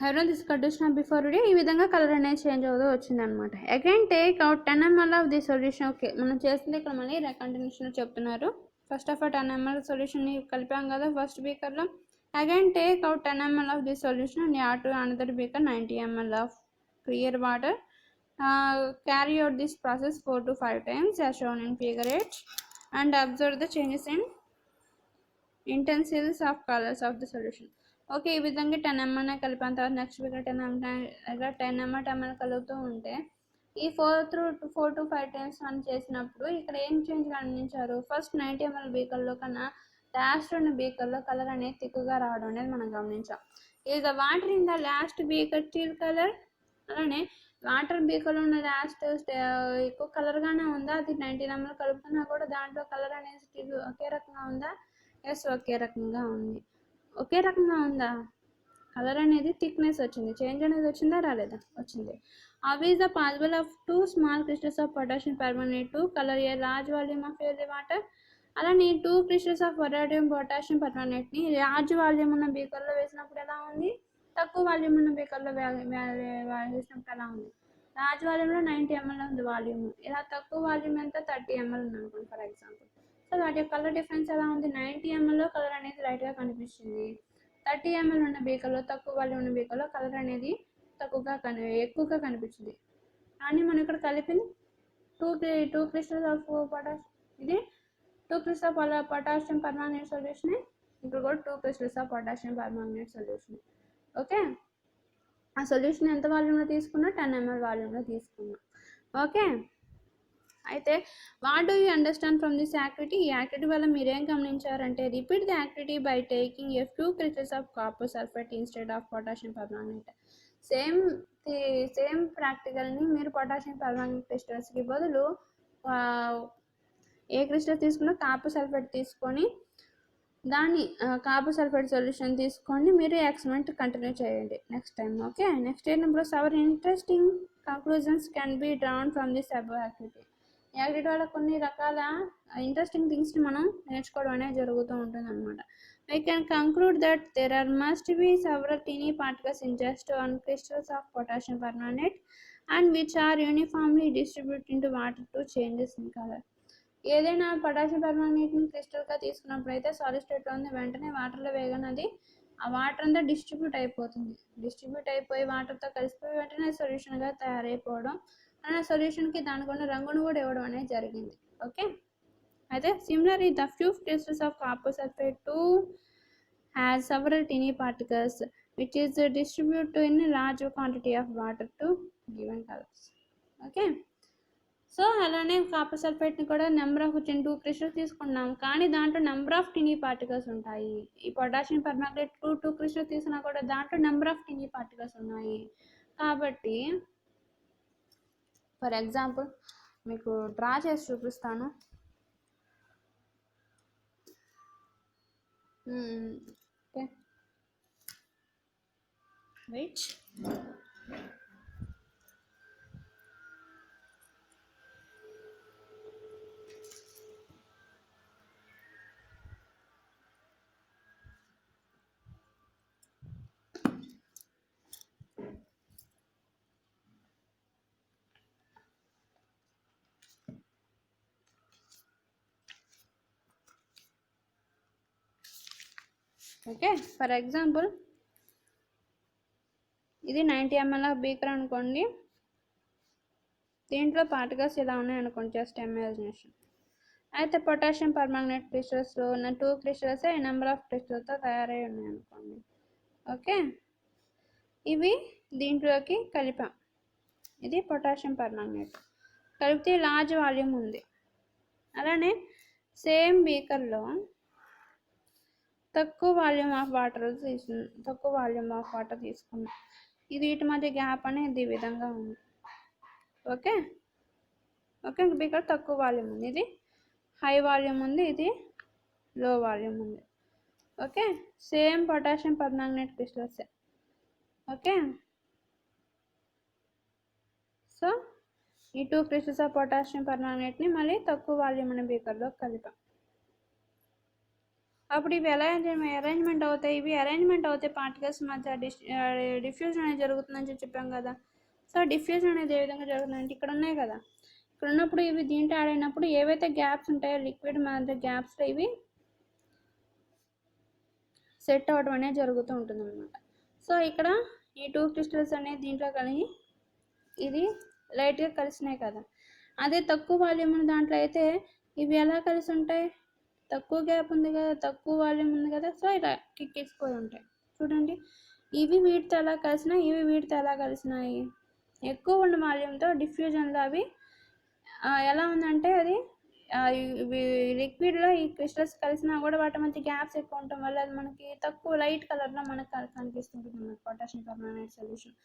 హైరో this condition before day ఈ విధంగా colour అనేది చేంజ్ అవుతూ వచ్చింది అనమాట. Again take out 10 ml of the solution. Okay, మనం చేసింది ఇక్కడ మళ్ళీ కంటిన్యూషన్ చెప్తున్నారు. First of all 10 ml solution కలిపాం కదా ఫస్ట్ బీకర్లో. Again take out 10 ml of the solution and add to another beaker 90 ml of clear water. Carry out this process 4 to 5 times as shown in figure 8 and observe the changes in intensities of colors of the solution. Okay, ఈ విధంగా 10 ml కలిపిన తర్వాత next week 10 ml కలుపుతూ ఉంటే ఈ 4 to 5 times మనం చేసినప్పుడు ఇక్కడ ఏం చేంజ్ గమనించారు? ఫస్ట్ 90 ml బీకర్లో కన్నా లాస్ట్ ఉన్న బీకర్లో కలర్ అనేది థిక్గా రావడం అనేది మనం గమనించాం. ఈ the water in the last beaker teal colour. అలానే వాటర్ బీకర్లో ఉన్న లాస్ట్ ఎక్కువ కలర్గానే ఉందా? అది 90 ml కలుపుతున్నా కూడా దాంట్లో కలర్ అనేది ఒకే రకంగా ఉందా? ఎస్, ఒకే రకంగా ఉంది. ఒకే రకంగా ఉందా? కలర్ అనేది థిక్నెస్ వచ్చింది, చేంజ్ అనేది వచ్చిందా రాలేదా? వచ్చింది. How is the possible of 2 small crystals of potassium permanganate to color a large volume of the water? అలానే 2 crystals of potassium permanganate ని లార్జ్ వాల్యూమ్ ఉన్న బీకర్లో వేసినప్పుడు ఎలా ఉంది, తక్కువ వాల్యూమ్ ఉన్న బీకర్లో వేసినప్పుడు ఎలా ఉంది? లార్జ్ వాల్యూమ్లో 90 ml ఉంది వాల్యూమ్, ఇలా తక్కువ వాల్యూమ్ ఎంత 30 ml ఉంది అనుకోండి ఫర్ ఎగ్జాంపుల్. సో వాటి యొక్క కలర్ డిఫరెన్స్ ఎలా ఉంది? 90 ml లో కలర్ అనేది లైట్గా కనిపిస్తుంది, 30 ml ఉన్న బీకర్లో తక్కువ వాల్యూమ్ ఉన్న బీకర్లో కలర్ అనేది ఎక్కువగా కనిపించింది. కానీ మనం ఇక్కడ కలిపింది టూ క్రిస్టల్స్ ఆఫ్ పొటాషియం. ఇది 2 crystals of potassium permanganate solution. ఇక్కడ కూడా 2 crystals of potassium permanganate solution. Okay, ఆ సొల్యూషన్ ఎంత వాల్యూమ్లో తీసుకున్నా? 10 ml వాల్యూమ్లో తీసుకున్నాం. ఓకే, అయితే what do you understand from this activity? ఈ యాక్టివిటీ వల్ల మీరేం గమనించారంటే, repeat the activity by taking a few crystals of copper sulfate instead of potassium permanganate. Same ప్రాక్టికల్ని మీరు పొటాషియం పర్మాంగనేట్ క్రిస్టల్స్కి బదులు ఏ క్రిస్టల్ తీసుకున్నా కాపర్ సల్ఫేట్ తీసుకొని దాన్ని కాపర్ సల్ఫేట్ సొల్యూషన్ తీసుకొని మీరు ఎక్స్పెరిమెంట్ కంటిన్యూ చేయండి నెక్స్ట్ టైం. ఓకే, నెక్స్ట్ ఏంటంటే our interesting conclusions can be drawn from this above activity. ఈ యాక్టివిటీ వల్ల కొన్ని రకాల ఇంట్రెస్టింగ్ థింగ్స్ని మనం నేర్చుకోవడం అనేది జరుగుతూ ఉంటుంది అనమాట. We can conclude that there must be several teeny particles in just one crystals of potassium permanganate and which are uniformly distributed into water to changes in color. ఏదైనా పొటాషియం పర్మాంగనేట్ని క్రిస్టల్గా తీసుకున్నప్పుడు అయితే సాలిడ్ స్టేట్లో ఉంది, వెంటనే వాటర్లో వేయగానే అది ఆ వాటర్ అంతా డిస్ట్రిబ్యూట్ అయిపోయి వాటర్తో కలిసిపోయి వెంటనే సొల్యూషన్గా తయారైపోవడం, ఆ సొల్యూషన్కి దానికి ఉన్న రంగును కూడా ఇవ్వడం అనేది జరిగింది. ఓకే, అయితే similarly the few crystals of copper sulfate too has several teeny particles which is distributed in a large quantity of water to given colors. Okay, so అలానే కాపర్ సల్ఫేట్ని కూడా నెంబర్ ఆఫ్ 2 క్రిస్టల్స్ తీసుకున్నాం, కానీ దాంట్లో number of tiny particles ఉంటాయి. ఈ potassium permanganate 2 crystals తీసుకున్నా కూడా దాంట్లో నెంబర్ ఆఫ్ టీనీ పార్టికల్స్ ఉన్నాయి. కాబట్టి ఫర్ ఎగ్జాంపుల్ మీకు డ్రా చేసి చూపిస్తాను. Okay, wait. Okay, for example ఇది 90 ml బీకర్ అనుకోండి, దీంట్లో పార్టికల్స్ ఇలా ఉన్నాయి అనుకోండి, జస్ట్ ఇమాజినేషన్. అయితే పొటాషియం పర్మాంగనేట్ క్రిస్టల్స్లో ఉన్న 2 క్రిస్టల్స్ నెంబర్ ఆఫ్ క్రిస్టల్స్తో తయారై ఉన్నాయి అనుకోండి. ఓకే, ఇవి దీంట్లోకి కలిపాం, ఇది పొటాషియం పర్మాంగనేట్ కలిపితే లార్జ్ వాల్యూమ్ ఉంది. అలానే సేమ్ బీకర్లో తక్కువ వాల్యూమ్ ఆఫ్ వాటర్ తీసుకున్నాం, ఇది వీటి మధ్య గ్యాప్ అనేది ఈ విధంగా ఉంది. ఓకే, బీకర్ తక్కువ వాల్యూమ్ ఉంది, ఇది హై వాల్యూమ్ ఉంది, ఇది లో వాల్యూమ్ ఉంది. Okay, same potassium permanganate crystals. Okay, so ఈ 2 crystals ఆఫ్ పొటాషియం పర్మాంగనేట్ని మళ్ళీ తక్కువ వాల్యూమ్ ఉన్న బీకర్లో కలిపాం. అప్పుడు ఇవి ఎలా అరేంజ్మెంట్ అవుతాయి, ఇవి అరేంజ్మెంట్ అవుతాయి పార్టికల్స్ మధ్య డిఫ్యూజన్ అనేది జరుగుతుందని చెప్పాం కదా. సో డిఫ్యూజన్ అనేది ఏ విధంగా జరుగుతుందంటే ఇక్కడ ఉన్నాయి కదా, ఇక్కడ ఉన్నప్పుడు ఇవి దీంట్లో యాడ్ అయినప్పుడు ఏవైతే గ్యాప్స్ ఉంటాయో లిక్విడ్ మధ్య గ్యాప్స్లో ఇవి సెట్ అవ్వడం అనేది జరుగుతూ ఉంటుంది అనమాట. సో ఇక్కడ ఈ 2 క్రిస్టల్స్ అనేది దీంట్లో కలిగి ఇది లైట్గా కలిసినాయి కదా. అదే తక్కువ వాల్యూమ్ ఉన్న దాంట్లో అయితే ఇవి ఎలా కలిసి ఉంటాయి, తక్కువ గ్యాప్ ఉంది కదా, తక్కువ వాల్యూమ్ ఉంది కదా, సో ఇలా కిక్కిసిపోయి ఉంటాయి. చూడండి, ఇవి వీటితో ఎలా కలిసినాయి, ఇవి వీటితో ఎలా కలిసినాయి. ఎక్కువ ఉన్న వాల్యూమ్తో డిఫ్యూజన్లో అవి ఎలా ఉందంటే అది లిక్విడ్లో ఈ క్రిస్టల్స్ కలిసినా కూడా వాటి మధ్య గ్యాప్స్ ఎక్కువ ఉండటం వల్ల అది మనకి తక్కువ లైట్ కలర్లో మనకు కనిపిస్తుంటుంది అన్నమాట పొటాషియం పర్మాంగనేట్ సొల్యూషన్.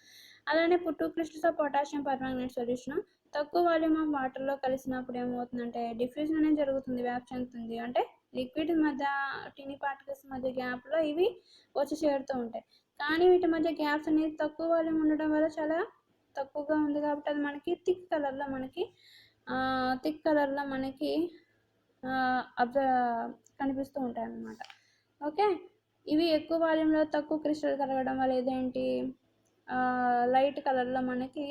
అలానే 2 crystals of potassium permanganate solution తక్కువ వాల్యూమ్ ఆఫ్ వాటర్లో కలిసినప్పుడు ఏమవుతుందంటే డిఫ్యూజన్ అనేది జరుగుతుంది, వ్యాప్తి చెందుతుంది. అంటే లిక్విడ్ మధ్య టినీ పార్టికల్స్ మధ్య గ్యాప్లో ఇవి వచ్చి చేరుతూ ఉంటాయి. కానీ వీటి మధ్య గ్యాప్స్ అనేది తక్కువ వాల్యూమ్ ఉండడం వల్ల చాలా తక్కువగా ఉంది కాబట్టి అది మనకి థిక్ కలర్లో మనకి కనిపిస్తూ ఉంటాయి అన్నమాట. ఓకే, ఇవి ఎక్కువ వాల్యూమ్లో తక్కువ క్రిస్టల్ కలగడం వల్ల ఇదేంటి లైట్ కలర్లో మనకి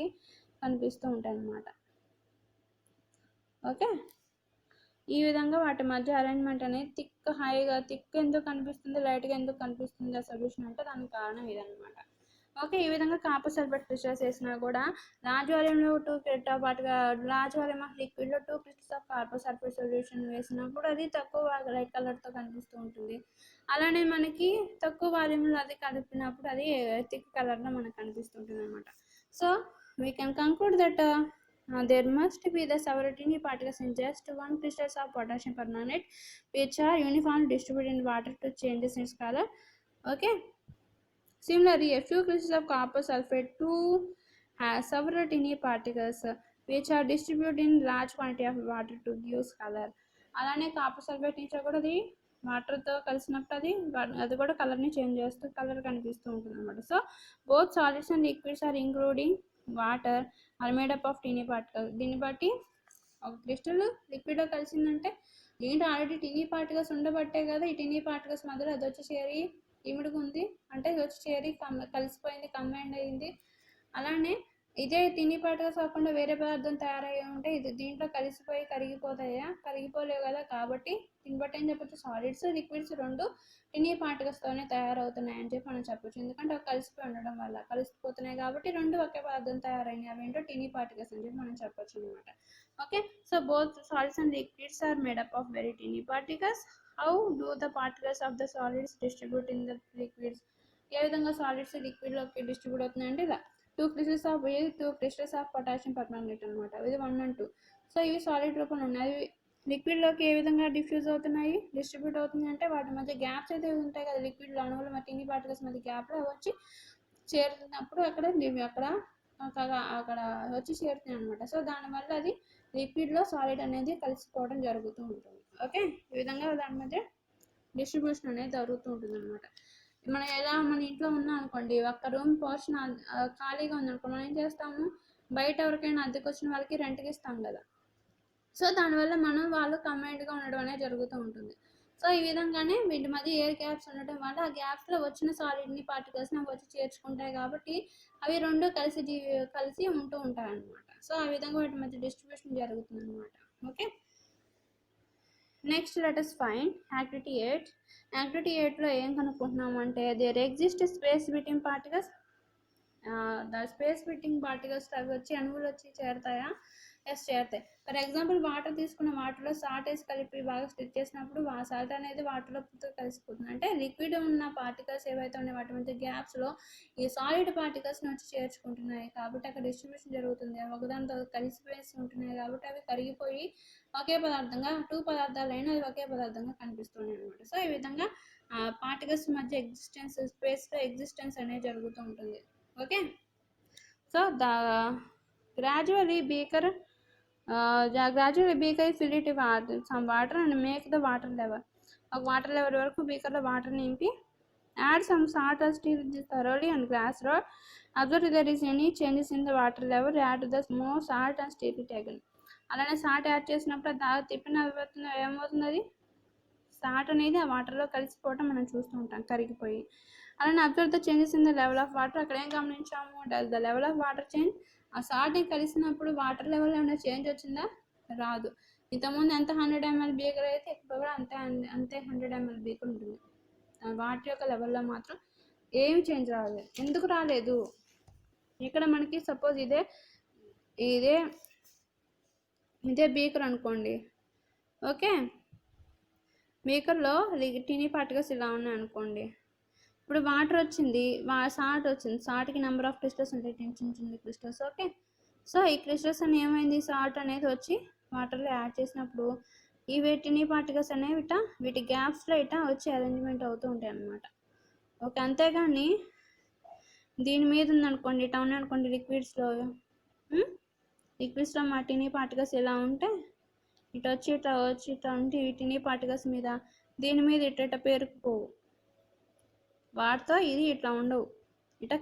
కనిపిస్తూ ఉంటాయి అన్నమాట. ఓకే, ఈ విధంగా వాటి మధ్య అరేంజ్మెంట్ అనేది థిక్ ఎందుకు కనిపిస్తుంది, లైట్గా ఎందుకు కనిపిస్తుంది ఆ సొల్యూషన్ అంటే దానికి కారణం ఇదన్నమాట. ఓకే, ఈ విధంగా కాపర్ సల్ఫేట్ క్రిస్టల్స్ వేసినా కూడా లార్జ్ వాల్యూమ్లో 2 పాటుగా లార్జ్ వాల్యూమ్ ఆఫ్ లిక్విడ్లో 2 crystals of copper sulphate solution వేసినప్పుడు అది తక్కువ లైట్ కలర్తో కనిపిస్తూ ఉంటుంది. అలానే మనకి తక్కువ వాల్యూమ్లో అది కలిపినప్పుడు అది థిక్ కలర్లో మనకు కనిపిస్తుంటుంది అనమాట. So we can conclude that there must be the several tiny particles in just one crystals of potassium permanganate which are uniformly distributed in water to changes its color. Okay, similarly a few crystals of copper sulfate too have several tiny particles which are distributed in large quantity of water to give color. అలానే copper sulphate నుంచి కూడా అది వాటర్తో కలిసినప్పుడు అది కూడా కలర్ని change చేస్తూ కలర్ కనిపిస్తూ ఉంటుంది అనమాట. So both solids and liquids are including water are made up of tiny particles. దీన్ని బట్టి ఒక క్రిస్టల్ లిక్విడ్లో కలిసిందంటే దీంట్లో ఆల్రెడీ టీనీ పార్టికల్స్ ఉండబట్టే కదా ఈ టీనీ పార్టికల్స్ మధ్యలో అది వచ్చి చేరి ఇమిడిగా ఉంది, అంటే ఇది వచ్చి చేరి కలిసిపోయింది, కంబైండ్ అయింది. అలానే ఇదే టీనీ పార్టికల్స్ కాకుండా వేరే పదార్థం తయారయ్యి ఉంటే ఇది దీంట్లో కలిసిపోయి కరిగిపోలేవు కదా. కాబట్టి దీన్ని బట్టి ఏం చెప్పచ్చు, సాలిడ్స్ లిక్విడ్స్ రెండు టీనీ పార్టికల్స్తోనే తయారవుతున్నాయని చెప్పి మనం చెప్పచ్చు. ఎందుకంటే అవి కలిసిపోయి ఉండడం వల్ల కలిసిపోతున్నాయి కాబట్టి రెండు ఒకే పదార్థం తయారైనాయి, అవేంటో టీనీ పార్టికల్స్ అని చెప్పి మనం చెప్పచ్చు అనమాట. Okay, so both solids and liquids are made up of very tiny particles. How do the particles of the solids distribute in the liquids? ఏ విధంగా సాలిడ్స్ లిక్విడ్లోకి డిస్ట్రిబ్యూట్ అవుతున్నాయంటే ఇలా 2 crystals of potassium permanganate అనమాట. ఇది 1 and 2. సో ఇవి solid రూపంలో ఉన్నాయి. అవి లిక్విడ్లోకి ఏ విధంగా డిఫ్యూజ్ అవుతున్నాయి, డిస్ట్రిబ్యూట్ అవుతుంది అంటే వాటి మధ్య గ్యాప్స్ అయితే ఉంటాయి కదా, లిక్విడ్లో అణువులు మరి టీనీ పార్టికల్స్ మధ్య గ్యాప్లో వచ్చి చేరుతున్నప్పుడు అక్కడ వచ్చి చేరుతున్నాయి అనమాట. సో దానివల్ల అది లిక్విడ్లో సాలిడ్ అనేది కలిసిపోవడం జరుగుతూ ఉంటుంది. ఓకే, ఈ విధంగా దాని మధ్య డిస్ట్రిబ్యూషన్ అనేది జరుగుతూ ఉంటుంది అనమాట. మన ఇంట్లో ఉన్నాం అనుకోండి, ఒక్క రూమ్ పోర్షన్ ఖాళీగా ఉందనుకో, మనం ఏం చేస్తాము, బయట ఎవరికైనా అద్దెకు వచ్చిన వాళ్ళకి రెంట్కి ఇస్తాం కదా. సో దానివల్ల వాళ్ళు కంబైన్డ్గా ఉండడం అనేది జరుగుతూ ఉంటుంది. సో ఈ విధంగానే వీటి మధ్య ఎయిర్ గ్యాప్స్ ఉండటం వల్ల ఆ గ్యాప్స్లో వచ్చిన సాలిడ్ని పార్టికల్స్ని వచ్చి చేర్చుకుంటాయి కాబట్టి అవి రెండు కలిసి ఉంటూ ఉంటాయి అన్నమాట. సో ఆ విధంగా వాటి మధ్య డిస్ట్రిబ్యూషన్ జరుగుతుంది అనమాట. Okay, next let us find activity 8. Activity 8లో ఏం కనుక్కుంటున్నాము అంటే there exist space between particles. The space between particles అవి వచ్చి అణువులు వచ్చి చేరుతాయా? ఎస్, చేరుతాయి. ఫర్ ఎగ్జాంపుల్ వాటర్ తీసుకున్న వాటర్లో సాల్ట్ వేసి కలిపి బాగా స్టిచ్ చేసినప్పుడు ఆ సాల్ట్ అనేది వాటర్లో కలిసిపోతుంది. అంటే లిక్విడ్ ఉన్న పార్టికల్స్ ఏవైతే ఉన్నాయి వాటి మధ్య గ్యాప్స్లో ఈ సాలిడ్ పార్టికల్స్ని వచ్చి చేర్చుకుంటున్నాయి కాబట్టి అక్కడ డిస్ట్రిబ్యూషన్ జరుగుతుంది. ఒకదానితో కలిసిపోయేసి ఉంటున్నాయి కాబట్టి అవి కరిగిపోయి ఒకే పదార్థంగా 2 పదార్థాలైనా అది ఒకే పదార్థంగా కనిపిస్తున్నాయి అనమాట. సో ఈ విధంగా పార్టికల్స్ మధ్య స్పేస్లో ఎగ్జిస్టెన్స్ అనేది జరుగుతూ ఉంటుంది. Okay, so gradually beaker is filled with some water and make the water level. ఒక వాటర్ లెవెల్ వరకు బీకర్లో వాటర్ నింపి add some salt or stir this thoroughly on glass rod. Observe if there is any changes in the water level, add the more salt and stir it again. అలానే salt add చేసినప్పుడు తిప్పిన ఏమవుతుంది, అది salt అనేది ఆ వాటర్లో కలిసిపోవటం మనం చూస్తూ ఉంటాం, కరిగిపోయి. అలానే observe the changes in the level of water. అక్కడ ఏం గమనించాము, does the level of water change. ఆ సాల్ట్ కలిసినప్పుడు వాటర్ లెవెల్ ఏమైనా చేంజ్ వచ్చిందా? రాదు. ఇంతకుముందు ఎంత 100 ml బీకర్ అయితే ఇప్పుడు కూడా అంతే 100 ml బీకర్ ఉంటుంది. వాటర్ యొక్క లెవెల్లో మాత్రం ఏమి చేంజ్ రాలేదు. ఎందుకు రాలేదు? ఇక్కడ మనకి సపోజ్ ఇదే బీకర్ అనుకోండి. ఓకే, బీకర్లో టీనీ పార్టికల్స్ ఇలా ఉన్నాయి అనుకోండి. ఇప్పుడు వాటర్ వచ్చింది, సాల్ట్ వచ్చింది. సాల్ట్కి నెంబర్ ఆఫ్ క్రిస్టల్స్ ఉంటాయి, చిన్న చిన్న క్రిస్టల్స్. ఓకే, సో ఈ క్రిస్టల్స్ అని ఏమైంది, సాల్ట్ అనేది వచ్చి వాటర్లో యాడ్ చేసినప్పుడు ఈ టీనీ పార్టికల్స్ అనేవి వీటి గ్యాప్స్లో వచ్చి అరేంజ్మెంట్ అవుతూ ఉంటాయి అన్నమాట. ఓకే, అంతేగాని దీని మీద ఉందనుకోండి, టౌన్ అనుకోండి, లిక్విడ్స్లో మా టీనీ పార్టికల్స్ ఇలా ఉంటే ఇటు వచ్చి ఉంటే ఈ టీనీ పార్టికల్స్ మీద దీని మీద ఇట్ట పేరుకుపోవు, వాటితో ఇది ఇట్లా ఉండవు,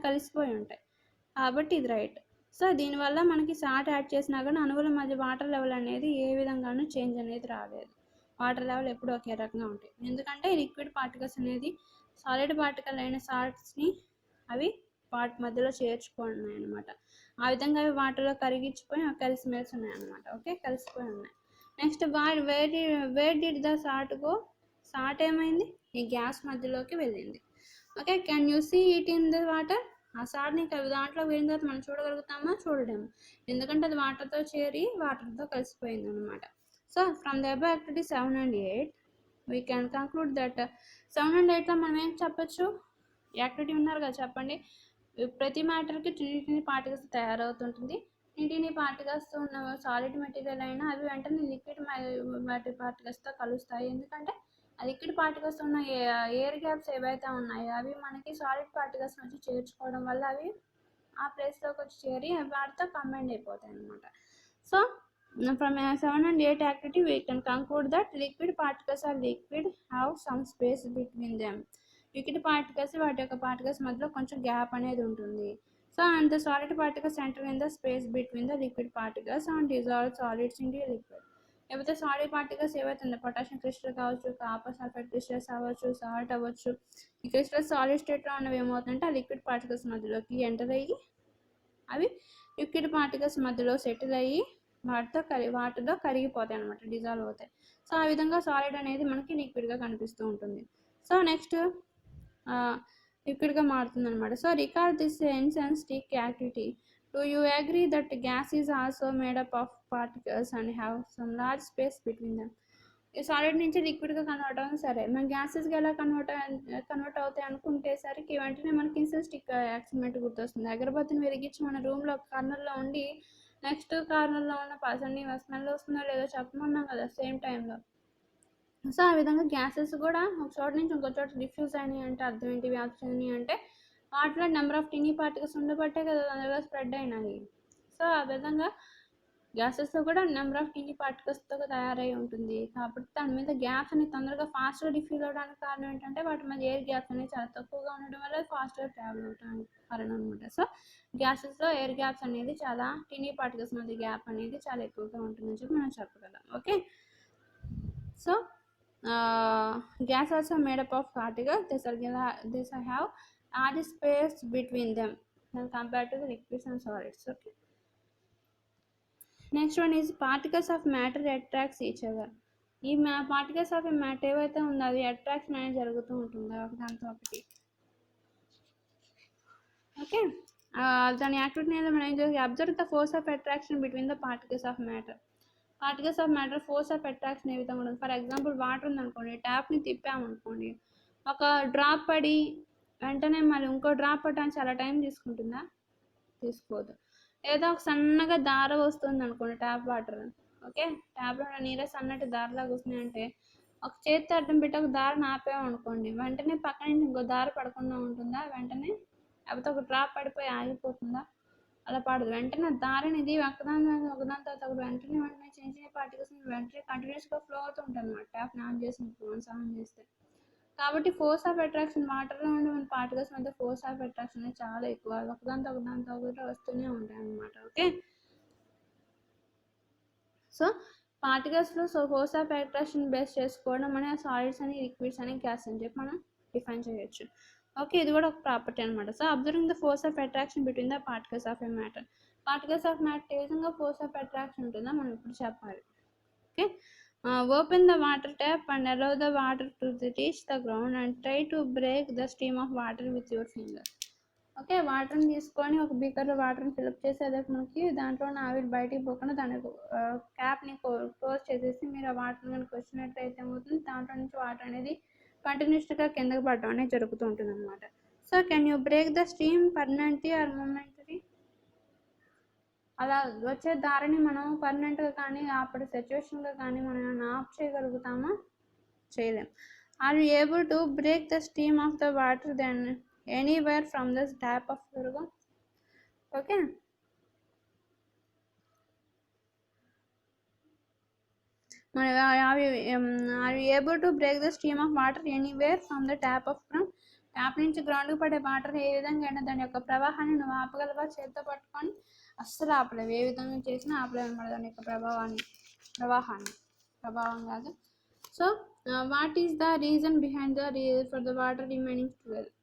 కలిసిపోయి ఉంటాయి. కాబట్టి ఇది రైట్. సో దీనివల్ల మనకి సాల్ట్ యాడ్ చేసినా కానీ అణువుల మధ్య వాటర్ లెవెల్ అనేది ఏ విధంగానూ చేంజ్ అనేది రాలేదు. వాటర్ లెవెల్ ఎప్పుడు ఒకే రకంగా ఉంటాయి. ఎందుకంటే లిక్విడ్ పార్టికల్స్ అనేది సాలిడ్ పార్టికల్ అయిన సాల్ట్స్ని అవి వాటి మధ్యలో చేర్చుకున్నాయి అనమాట. ఆ విధంగా అవి వాటర్లో కరిగించిపోయి కలిసిమెలిసి ఉన్నాయి అనమాట. ఓకే, కలిసిపోయి ఉన్నాయి. Next where did the salt go. Salt ఏమైంది, ఈ గ్యాస్ మధ్యలోకి వెళ్ళింది. Okay, can you see it in the water. ఆ సాల్ట్ని దాంట్లో వెళ్ళిన తర్వాత మనం చూడగలుగుతామా? చూడలేము, ఎందుకంటే అది వాటర్తో చేరి వాటర్తో కలిసిపోయింది అనమాట. So from the above activity 7 and 8 we can conclude that 7 and 8లో మనం ఏం చెప్పచ్చు? యాక్టివిటీ ఉన్నారు కదా, చెప్పండి. ప్రతి మ్యాటర్కి టీనీ పార్టికల్స్ తయారవుతుంటుంది. టీనీ పార్టికల్స్ ఉన్న సాలిడ్ మెటీరియల్ అయినా అవి వెంటనే లిక్విడ్ పార్టికల్స్తో కలుస్తాయి. ఎందుకంటే ఆ లిక్విడ్ పార్టికల్స్ ఉన్న ఎయిర్ గ్యాప్స్ ఏవైతే ఉన్నాయో అవి మనకి సాలిడ్ పార్టికల్స్ వచ్చి చేర్చుకోవడం వల్ల అవి ఆ ప్లేస్లోకి వచ్చి చేరి వాటితో కంబైండ్ అయిపోతాయి అన్నమాట. So from 7 and 8 activity we can conclude that liquid particles have some space between them. Liquid particles వాటి యొక్క పార్టికల్స్ మధ్యలో కొంచెం గ్యాప్ అనేది ఉంటుంది. So and the solid particles enter in the space between the liquid particles and dissolve solids in the liquid. లేకపోతే solid particles ఏవైతే ఉందో, potassium crystal కావచ్చు, కాపర్ సల్ఫేట్ క్రిస్టల్స్ అవ్వచ్చు, సాల్ట్ అవ్వచ్చు, ఈ క్రిస్టల్స్ సాలిడ్ స్టేట్లో ఉన్నవి ఏమవుతుందంటే ఆ లిక్విడ్ పార్టికల్స్ మధ్యలోకి ఎంటర్ అయ్యి అవి లిక్విడ్ పార్టికల్స్ మధ్యలో సెటిల్ అయ్యి వాటిలో కరిగిపోతాయి అనమాట, డిజాల్వ్ అవుతాయి. సో ఆ విధంగా సాలిడ్ అనేది మనకి లిక్విడ్గా కనిపిస్తూ ఉంటుంది. సో నెక్స్ట్ లిక్విడ్గా మారుతుంది అనమాట. So record this sense and stick activity. Do you agree that gas is also made up of particles and have some large space between them. ఈ సాలిడ్ నుంచి లిక్విడ్గా కన్వర్ట్ అవ్వడం సరే, మన గ్యాసెస్గా ఎలా కన్వర్ట్ అవుతాయి అనుకుంటేసరికి వెంటనే మనకి స్టిక్ యాక్సిడెంట్ గుర్తొస్తుంది. అగరబత్తిని వెలిగించి మన రూమ్లో కార్నర్లో ఉండి నెక్స్ట్ కార్నర్లో ఉన్న పర్సన్ని స్మెల్ వస్తుందో లేదో చెప్పమన్నాం కదా సేమ్ టైంలో. సో ఆ విధంగా గ్యాసెస్ కూడా ఒక చోట నుంచి ఇంకో చోట డిఫ్యూజ్ అయినాయి అంటే అర్థం ఏంటి, వ్యాప్తి అయినాయి అంటే వాటిలో నెంబర్ ఆఫ్ టీనీ పార్టికల్స్ ఉండబట్టే కదా అందులో స్ప్రెడ్ అయినాయి. సో ఆ విధంగా గ్యాసెస్లో కూడా నెంబర్ ఆఫ్ టీనీ పార్టికల్స్తో తయారై ఉంటుంది. కాబట్టి దాని మీద గ్యాస్ అనేది తొందరగా ఫాస్ట్గా డిఫ్యూజ్ అవ్వడానికి కారణం ఏంటంటే వాటి మీద ఎయిర్ గ్యాప్స్ అనేది చాలా తక్కువగా ఉండడం వల్ల ఫాస్ట్గా ట్రావెల్ అవడానికి కారణం అనమాట. సో గ్యాసెస్లో ఎయిర్ గ్యాప్స్ అనేది చాలా, టీనీ పార్టికల్స్ మధ్య గ్యాప్ అనేది చాలా ఎక్కువగా ఉంటుందని చెప్పి మనం చెప్పగలం. Okay, so gas also made up of particles. This have large space between them when compared to the liquids and solids. Okay, next one is particles of matter attracts each other. ఈ particles of matter ఏవైతే ఉందో అవి attraction అనేది జరుగుతూ ఉంటుంది ఒకదాంతో ఒకటి. Okay, దాని activity అనేది మనం ఏం చేయాలి, observe the force of attraction between the particles of matter. Particles of matter force of attraction ఏ విధంగా ఉంటుంది. ఫర్ ఎగ్జాంపుల్ వాటర్ ఉందనుకోండి, ట్యాప్ని తిప్పామనుకోండి, ఒక డ్రాప్ పడి వెంటనే మళ్ళీ ఇంకో డ్రాప్ పడడానికి చాలా టైం తీసుకుంటుందా? తీసుకోదు. ఏదో ఒక సన్నగా దార వస్తుంది అనుకోండి ట్యాప్ వాటర్. ఓకే, ట్యాప్లో నీరే సన్నటి దారలాగా వస్తున్నాయి అంటే ఒక చేతితో అడ్డం పెట్టి ఒక దారని ఆపేమనుకోండి, వెంటనే పక్క నుంచి ఇంకో దార పడకుండా ఉంటుందా? వెంటనే లేకపోతే ఒక డ్రాప్ పడిపోయి ఆగిపోతుందా? అలా పడదు. వెంటనే దారిని ఇది ఒకదాని తర్వాత వెంటనే చిన్న చిన్న పార్టికల్స్ వెంటనే కంటిన్యూస్గా ఫ్లో అవుతూ ఉంటుంది అన్నమాట ట్యాప్ ఆన్ చేస్తే. కాబట్టి ఫోర్స్ ఆఫ్ అట్రాక్షన్ వాటర్లో ఉండే మన పార్టికల్స్ మధ్య ఫోర్స్ ఆఫ్ అట్రాక్షన్ అనేది చాలా ఎక్కువ, ఒకదాంతో ఒకటి వస్తూనే ఉంటాయి అన్నమాట. ఓకే, సో పార్టికల్స్లో ఫోర్స్ ఆఫ్ అట్రాక్షన్ బేస్ చేసుకోవడం మన సాలిడ్స్ అని లిక్విడ్స్ అని గ్యాస్ అని చెప్పి మనం డిఫైన్ చేయొచ్చు. ఓకే, ఇది కూడా ఒక ప్రాపర్టీ అనమాట. So observing the force of attraction between the particles of a matter. Particles of matter ఏ విధంగా ఫోర్స్ ఆఫ్ అట్రాక్షన్ ఉంటుందో మనం ఇప్పుడు చెప్పాలి. Okay, open the water tap and allow the water to reach the ground and try to break the stream of water with your finger. Okay, వాటర్ని తీసుకొని ఒక బీకర్లో వాటర్ని ఫిల్అప్ చేసి అదే మనకి దాంట్లో ఆవిరి బయటికి పోకుండా దానికి క్యాప్ని క్లోజ్ చేసేసి మీరు ఆ వాటర్ కనుక వచ్చినట్లయితే ఏమవుతుంది, దాంట్లో నుంచి వాటర్ అనేది కంటిన్యూస్గా కిందకి పడడం అనేది జరుగుతూ ఉంటుంది అనమాట. So can you break the stream permanently or momentary? అలా వచ్చే దారిని మనం పర్మనెంట్గా కానీ అప్పటి సిచ్యువేషన్గా కానీ మనం ఏమైనా ఆఫ్ చేయగలుగుతామా? చేయలేం. Are you able to break the stream of the water then anywhere from the tap of Durga? Okay, are you able to break the stream of water anywhere from the tap of from tap నుంచి గ్రౌండ్కి పడే water ఏ విధంగా అయినా దాని యొక్క ప్రవాహాన్ని నువ్వు ఆపగలవా? చేత్తో పట్టుకొని అస్సలు ఆపలేవు, ఏ విధంగా చేసినా ఆపలేవు అనమాట దాని యొక్క ప్రభావం కాదు. So what is the reason behind for the water remaining together?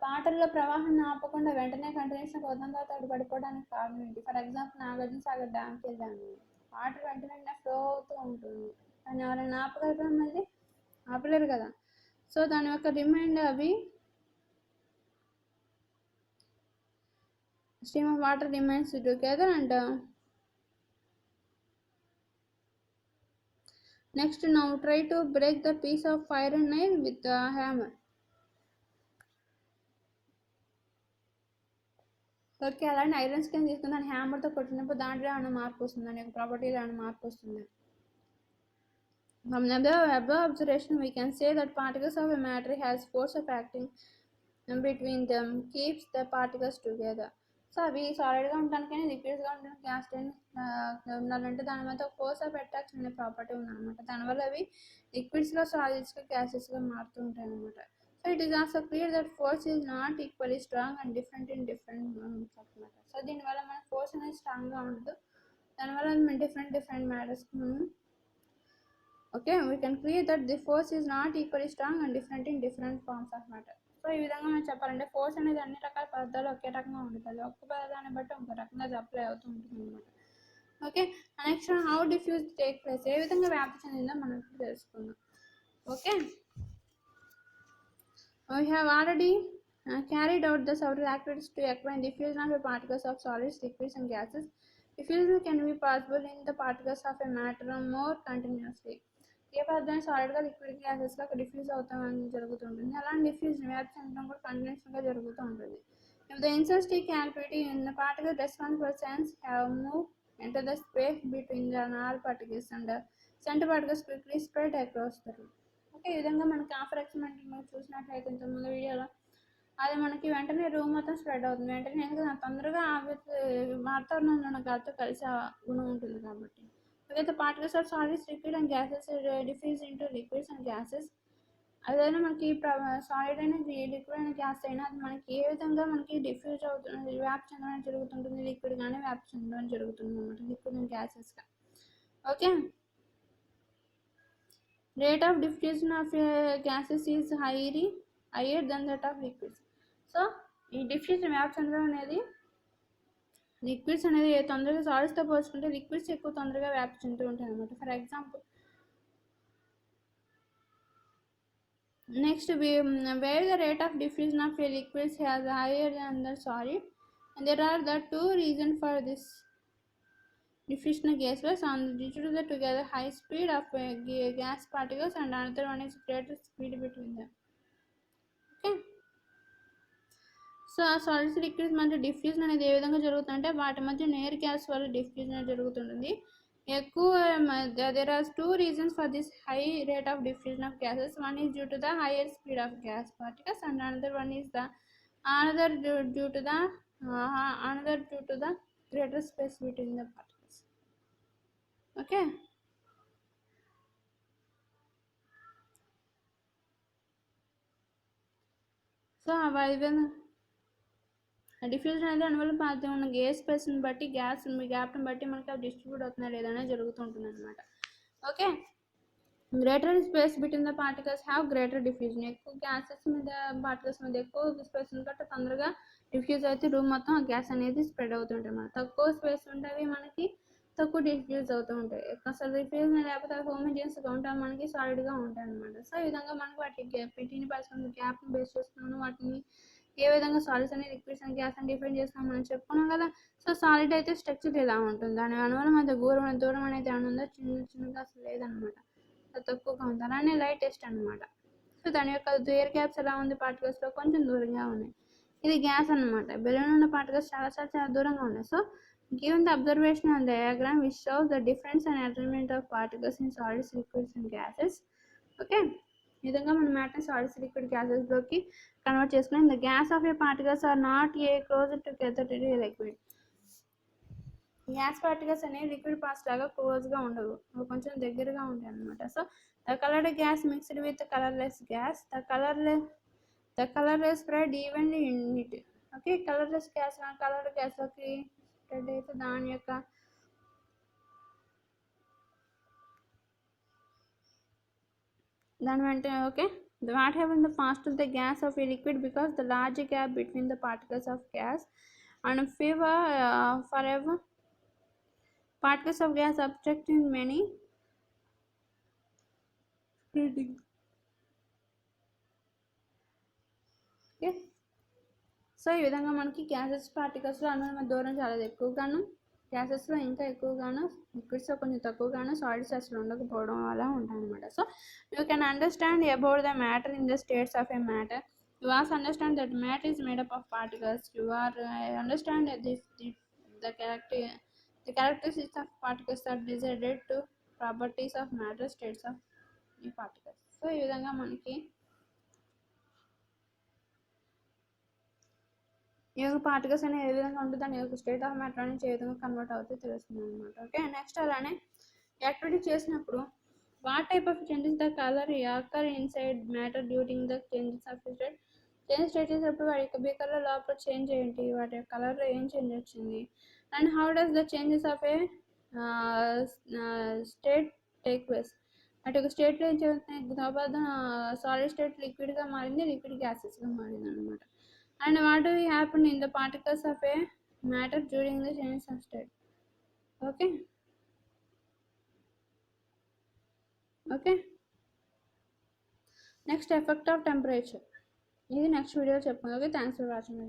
వాటర్లో ప్రవాహాన్ని ఆపకుండా వెంటనే కంటిన్యూస్గా వదలం తర్వాత పడిపోవడానికి కారణం ఏంటి? ఫర్ ఎగ్జాంపుల్ నాగార్జున సాగర్ డ్యామ్కి వెళ్ళాము, వాటర్ వెంటనే ఫ్లో అవుతూ ఉంటుంది, దాన్ని ఎవరైనా ఆపగలరా? మళ్ళీ ఆపలేరు కదా. సో దాని యొక్క రిమైండ్ అవి stream of water remains together and next now try to break the piece of iron nail with a hammer. Okay, అలాంటి ఐరన్ స్కిన్ తీసుకుని దాన్ని హ్యామర్తో కొట్టినప్పుడు దాంట్లో ఏమైనా మార్పు వస్తుంది, దాని యొక్క ప్రాపర్టీలో ఏమైనా మార్పు వస్తుంది. From the above observation we can say that particles of a matter has force of acting between them keeps the particles together. So అవి సాలిడ్గా ఉండడానికి కానీ లిక్విడ్స్గా ఉండడానికి గ్యాస్ ఉండాలంటే దాని మీద ఫోర్స్ ఆఫ్ అట్రాక్షన్ అనే ప్రాపర్టీ ఉందన్నమాట. దానివల్ల అవి లిక్విడ్స్గా సాలిడ్స్గా గ్యాసెస్గా మారుతూ ఉంటాయి అనమాట. So it is also clear that force is not equally strong and different in different అనమాట. సో దీనివల్ల మన ఫోర్స్ అనేది స్ట్రాంగ్గా ఉండదు, దానివల్ల మనం డిఫరెంట్ మ్యాటర్స్కి మనం okay we can clear that the force is not equally strong and different in different forms of matter. So ఈ విధంగా మనం చెప్పాలంటే ఫోర్స్ అనేది అన్ని రకాల పదార్థాలు ఒకే రకంగా ఉంటుంది, ఒక్క పదార్థాన్ని బట్టి ఒక రకంగా అప్లై అవుతూ ఉంటుంది అనమాట. Okay, next how diffuse take place, ఏ విధంగా వ్యాప్తి చెందిందో మనం ఇప్పుడు తెలుసుకుందాం. Okay, we have already carried out the several activities to explain diffusion of particles of solids, liquids and gases. Diffusion can be possible in the particles of a matter more continuously. ఏ పదార్థాన్ని సాలిడ్గా liquid గ్యాసెస్గా diffuse అవుతామని జరుగుతుంటుంది, అలాంటి diffusion వ్యాప్తి చెందడం కూడా కంటిన్యూస్గా జరుగుతూ ఉంటుంది. If the intrinsic activity in the particle responsible sense have moved into the space between the null particles and the center particles quickly spread across the room. Okay, ఈ విధంగా మనకి ఆఫర్ ఎక్స్పెరిమెంట్ మనం చూసినట్లయితే ఇంతకుముందు వీడియోలో అది మనకి వెంటనే రూమ్ మొత్తం స్ప్రెడ్ అవుతుంది, వెంటనే ఎందుకంటే తొందరగా వాతావరణంలో గాలితో కలిసి గుణం ఉంటుంది కాబట్టి. Okay, the particles of solids, liquid and gases diffuse into liquids and gases. అదైనా మనకి సాలిడ్ అయినా లిక్విడ్ అయినా గ్యాస్ అయినా అది మనకి ఏ విధంగా మనకి డిఫ్యూజ్ అవుతుంది, వ్యాప్తి చెందడం జరుగుతుంటుంది, లిక్విడ్ కానీ వ్యాప్తి చెందడం జరుగుతుంది అనమాట, లిక్విడ్ అండ్ గ్యాసెస్గా. Okay, rate of diffusion of gases is higher than that of liquids. So ఈ డిఫ్యూజన్ వ్యాప్తి చెందడం అనేది లిక్విడ్స్ అనేది తొందరగా సాలిడ్స్తో పోల్చుకుంటే లిక్విడ్స్ ఎక్కువ తొందరగా వ్యాప్తి చెందుతూ ఉంటాయి అనమాట. For example next where the rate of diffusion of liquids has higher than the solid, and there are the two reasons for this diffusion of gases on due to the together high speed of gas particles and another one is greater speed between them. Okay, so solids liquids మధ్య diffusion అనేది ఏ విధంగా జరుగుతుందంటే వాటి మధ్య నేర్ gas వల్ల diffusion అనేది జరుగుతుంటుంది ఎక్కువ. there are two reasons for this high rate of diffusion of gases. One is due to the higher speed of gas particles and another one is the due to the greater space between the particles. Okay, so diffusion అనేది అణువుల మధ్య ఉన్న స్పేస్ని బట్టి గ్యాప్ని బట్టి మనకి అది distribute అవుతుందా లేదనే జరుగుతుంటుంది అనమాట. Okay, greater space between the particles have greater diffusion. ఎక్కువ గ్యాసెస్ మీద పార్టికల్స్ మీద ఎక్కువ స్పేస్ ఉంది కాబట్టి తొందరగా డిఫ్యూజ్ అయితే రూమ్ మొత్తం ఆ గ్యాస్ అనేది స్ప్రెడ్ అవుతుంటాయి అన్నమాట. తక్కువ స్పేస్ ఉంటే మనకి తక్కువ డిఫ్యూజ్ అవుతూ ఉంటాయి. అసలు డిఫ్యూజ్ లేకపోతే హోమోజీనియస్గా ఉంటాయి, మనకి సాలిడ్గా ఉంటాయి అనమాట. సో ఈ విధంగా మనకి వాటి పెట్టిన పర్సెంట్ గ్యాప్ని బేస్ చేసుకున్నాను వాటిని ఏ విధంగా సాలిడ్స్ అని లిక్విడ్స్ అని గ్యాస్ అని డిఫైన్ చేస్తాం మనం చెప్పుకున్నాం కదా. సో సాలిడ్ అయితే స్ట్రక్చర్ ఇలా ఉంటుంది, దాని అణువుల మధ్య దూరం అనేది ఏమైనా ఉందో చిన్నగా అసలు లేదనమాట, తక్కువగా ఉంది. అలానే లైట్ టెస్ట్ అనమాట. సో దాని యొక్క ఎయిర్ గ్యాప్స్ ఎలా ఉంది, పార్టికల్స్లో కొంచెం దూరంగా ఉన్నాయి. ఇది గ్యాస్ అనమాట. బెలూన్ ఉన్న పార్టికల్స్ చాలా దూరంగా ఉన్నాయి. So given the observation on the diagram which shows the difference and arrangement of particles in solids, liquids and gases. Okay, ఈ విధంగా మనం మ్యాటర్ సాలిడ్స్ లిక్విడ్ గ్యాసెస్ లోకి కన్వర్ట్ చేసుకుని the gas of a particles are not a closer together to a liquid. Gas particles అనేవి liquid parts లాగా క్లోజ్గా ఉండవు, అవి కొంచెం దగ్గరగా ఉంటాయి అనమాట. So the coloured gas mixed with colourless gas, the colourless spread evenly in it. Okay, colourless gas coloured గ్యాస్లోకి స్ప్రెడ్ అయితే దాని వెంటనే okay, what happens the faster the gas of a liquid because the large gap between the particles of gas and forever particles of gas obstructing many spreading. Okay, so ఈ విధంగా మనకి gases పార్టికల్స్లో అణువుల దూరం చాలా ఎక్కువగాను, గ్యాసెస్లో ఇంకా ఎక్కువగాను, లిక్విడ్స్లో కొంచెం తక్కువగాను, సాలిడ్స్ అసలు ఉండకపోవడం అలా ఉంటాయి అనమాట. So you can understand about the matter in the states of a matter. You also understand that matter is made up of particles. You are understand that the characteristics of particles are decided to properties of matter, states of the particles. So ఈ విధంగా మనకి ఈ యొక్క particles అనేది ఏ విధంగా ఉంటుంది, దాని యొక్క స్టేట్ ఆఫ్ మ్యాటర్ నుంచి ఏ విధంగా కన్వర్ట్ అవుతుందో తెలుస్తుంది అనమాట. ఓకే, నెక్స్ట్ అలానే యాక్టివిటీ చేసినప్పుడు what type of changes the colour occur inside matter during the changes of state. Change state చేసినప్పుడు వాటి యొక్క బీకర్లో లోపల చేంజ్ ఏంటి, వాటి యొక్క కలర్లో ఏం చేంజ్ వచ్చింది, and how does the changes of A state take place. వాటి యొక్క స్టేట్లో ఏం జరుగుతున్నాయి, తర్వాత సాలిడ్ స్టేట్ లిక్విడ్గా మారింది, లిక్విడ్ గ్యాసెస్గా మారింది అనమాట. And what do happen in the particles of a matter during the change of state? Okay, next effect of temperature. This is next video. Okay, thanks for watching.